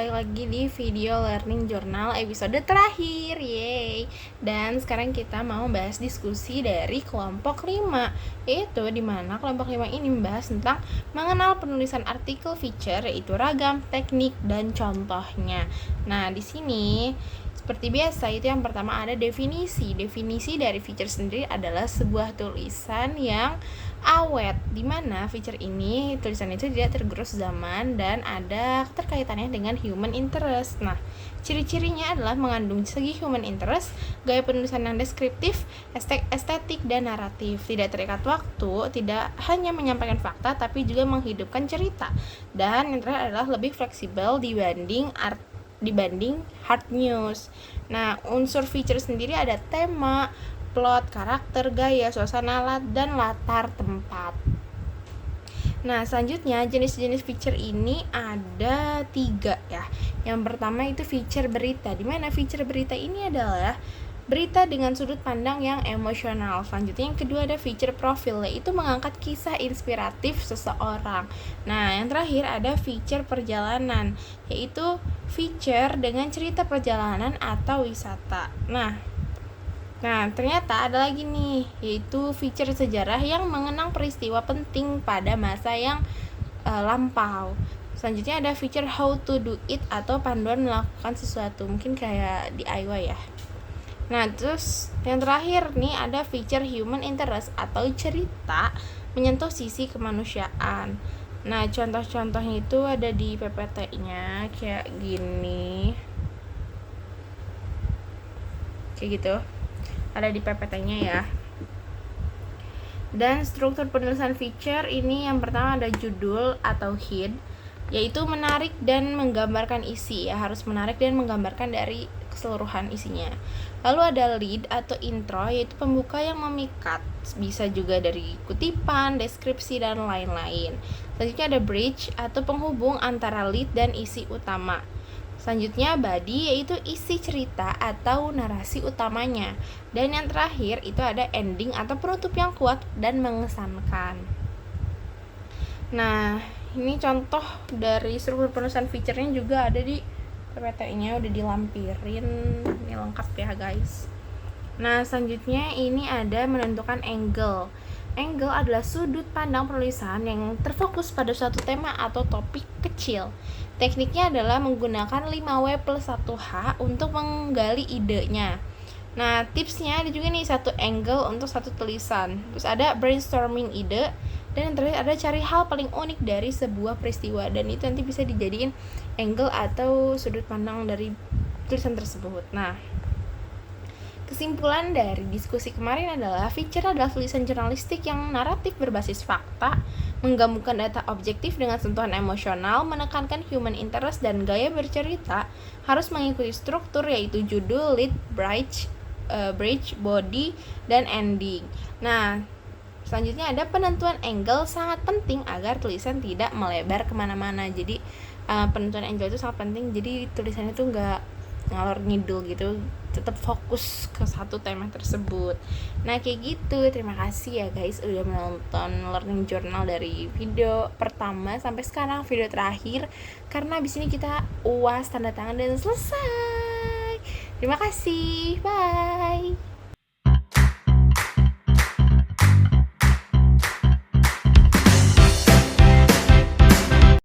balik lagi di video Learning Journal episode terakhir, yeay. Dan sekarang kita mau bahas diskusi dari kelompok 5, yaitu dimana kelompok 5 ini membahas tentang mengenal penulisan artikel feature, yaitu ragam, teknik, dan contohnya. Nah, di sini seperti biasa, itu yang pertama ada definisi. Definisi dari feature sendiri adalah sebuah tulisan yang awet, dimana feature ini, tulisan itu tidak tergerus zaman dan ada keterkaitannya dengan human interest. Nah, ciri-cirinya adalah mengandung segi human interest, gaya penulisan yang deskriptif, estetik, dan naratif. Tidak terikat waktu, tidak hanya menyampaikan fakta, tapi juga menghidupkan cerita. Dan yang terakhir adalah lebih fleksibel dibanding hard news. Nah, unsur feature sendiri ada tema, plot, karakter, gaya, suasana, dan latar tempat. Nah, selanjutnya jenis-jenis feature ini ada 3 ya. Yang pertama itu feature berita, dimana feature berita ini adalah berita dengan sudut pandang yang emosional. Selanjutnya yang kedua ada feature profil, yaitu mengangkat kisah inspiratif seseorang. Nah, yang terakhir ada feature perjalanan, yaitu feature dengan cerita perjalanan atau wisata. Nah, ternyata ada lagi nih, yaitu feature sejarah yang mengenang peristiwa penting pada masa yang lampau. Selanjutnya ada feature how to do it atau panduan melakukan sesuatu, mungkin kayak DIY ya. Nah, terus yang terakhir nih ada feature human interest atau cerita menyentuh sisi kemanusiaan. Nah, contoh-contohnya itu ada di PPT-nya kayak gini. Kayak gitu. Ada di PPT-nya ya. Dan struktur penulisan feature ini yang pertama ada judul atau head, yaitu menarik dan menggambarkan isi ya, harus menarik dan menggambarkan dari keseluruhan isinya. Lalu ada lead atau intro, yaitu pembuka yang memikat, bisa juga dari kutipan, deskripsi, dan lain-lain. Selanjutnya ada bridge atau penghubung antara lead dan isi utama. Selanjutnya body, yaitu isi cerita atau narasi utamanya. Dan yang terakhir itu ada ending atau penutup yang kuat dan mengesankan. Nah, ini contoh dari struktur penulisan feature-nya juga ada di PPT-nya, udah dilampirin, ini lengkap ya guys. Nah, selanjutnya ini ada menentukan angle. Angle adalah sudut pandang penulisan yang terfokus pada suatu tema atau topik kecil. Tekniknya adalah menggunakan 5W+1H untuk menggali idenya. Nah, tipsnya ada juga nih, satu angle untuk satu tulisan. Terus ada brainstorming ide, dan yang terakhir ada cari hal paling unik dari sebuah peristiwa, dan itu nanti bisa dijadiin angle atau sudut pandang dari tulisan tersebut. Nah, kesimpulan dari diskusi kemarin adalah feature adalah tulisan jurnalistik yang naratif berbasis fakta, menggabungkan data objektif dengan sentuhan emosional, menekankan human interest, dan gaya bercerita harus mengikuti struktur yaitu judul, lead, bridge, body, dan ending. Nah, selanjutnya ada penentuan angle, sangat penting agar tulisan tidak melebar kemana-mana. Jadi penentuan angle itu sangat penting, jadi tulisannya tuh nggak ngalor ngidul gitu, tetap fokus ke satu tema tersebut. Nah, kayak gitu. Terima kasih ya guys udah menonton Learning Journal dari video pertama sampai sekarang video terakhir, karena abis ini kita UAS tanda tangan dan selesai. Terima kasih, bye.